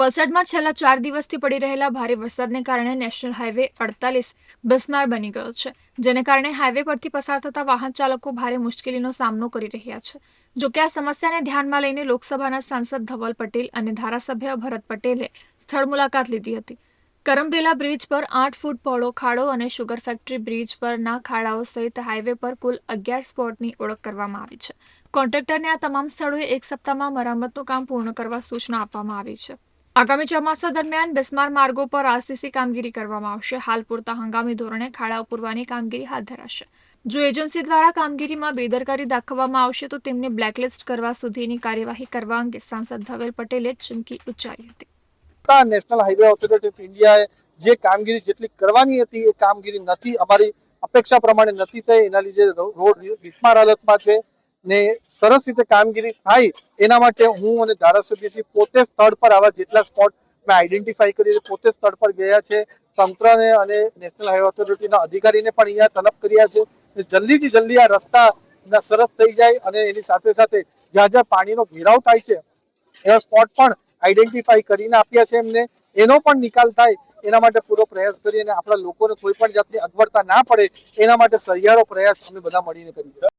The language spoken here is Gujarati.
વલસાડમાં છેલ્લા 4 દિવસથી પડી રહેલા ભારે વરસાદને કારણે નેશનલ હાઈવે 48 બિસ્માર બની ગયો છે, જેને કારણે હાઈવે પરથી પસાર થતા વાહન ચાલકો ભારે મુશ્કેલીનો સામનો કરી રહ્યા છે. જોકે આ સમસ્યાને ધ્યાનમાં લઈને લોકસભાના સાંસદ ધવલ પટેલ અને ધારાસભ્ય ભરત પટેલે સ્થળ મુલાકાત લીધી હતી. કરમબેલા બ્રિજ પર 8 ફૂટ પહોળો ખાડો અને શુગર ફેક્ટરી બ્રિજ પરના ખાડાઓ સહિત હાઈવે પર કુલ 11 સ્પોટની ઓળખ કરવામાં આવી છે. કોન્ટ્રાક્ટરને આ તમામ સ્થળોએ 1 સપ્તાહમાં મરામતનું કામ પૂર્ણ કરવા સૂચના આપવામાં આવી છે. આગામી ચોમાસા દરમિયાન બિસ્માર માર્ગો પર આરસીસી કામગીરી કરવામાં આવશે. હાલ પૂરતા હંગામી ધોરણે ખાડા પૂરવાની કામગીરી હાથ ધરાશે. જો એજન્સી દ્વારા કામગીરીમાં બેદરકારી દાખવવામાં આવશે તો તેમને બ્લેકલિસ્ટ કરવા સુધીની કાર્યવાહી કરવા અંગે સાંસદ ધવલ પટેલે ચીમકી ઉચ્ચારી હતી. નેશનલ હાઈવે ઓથોરિટી ઓફ ઇન્ડિયાએ જે કામગીરી જેટલી કરવાની હતી એ કામગીરી નથી, અમારી અપેક્ષા પ્રમાણે નથી થઈ. એના લીધે રોડ બિસ્માર હાલતમાં છે ને સરસ રીતે કામગીરી થાય એના માટે હું અને ધારાસભ્યશ્રી પોતે સ્થળ પર આવા જેટલા સ્પોટ મેં આઈડેન્ટિફાઈ કરી પોતે સ્થળ પર ગયા છે. તંત્રને અને નેશનલ હાઈવે ઓથોરિટીના અધિકારીને પણ અહીંયા તલબ કર્યા છે. જલ્દીથી જલ્દી આ રસ્તા સરસ થઈ જાય અને એની સાથે સાથે જ્યાં જ્યાં પાણીનો ઘેરાવ થાય છે એવા સ્પોટ પણ આઈડેન્ટિફાઈ કરીને આપ્યા છે એમને. એનો પણ નિકાલ થાય એના માટે પૂરો પ્રયાસ કરી અને આપણા લોકોને કોઈ પણ જાતની અગવડતા ના પડે એના માટે સહિયારો પ્રયાસ અમે બધા મળીને કરીએ.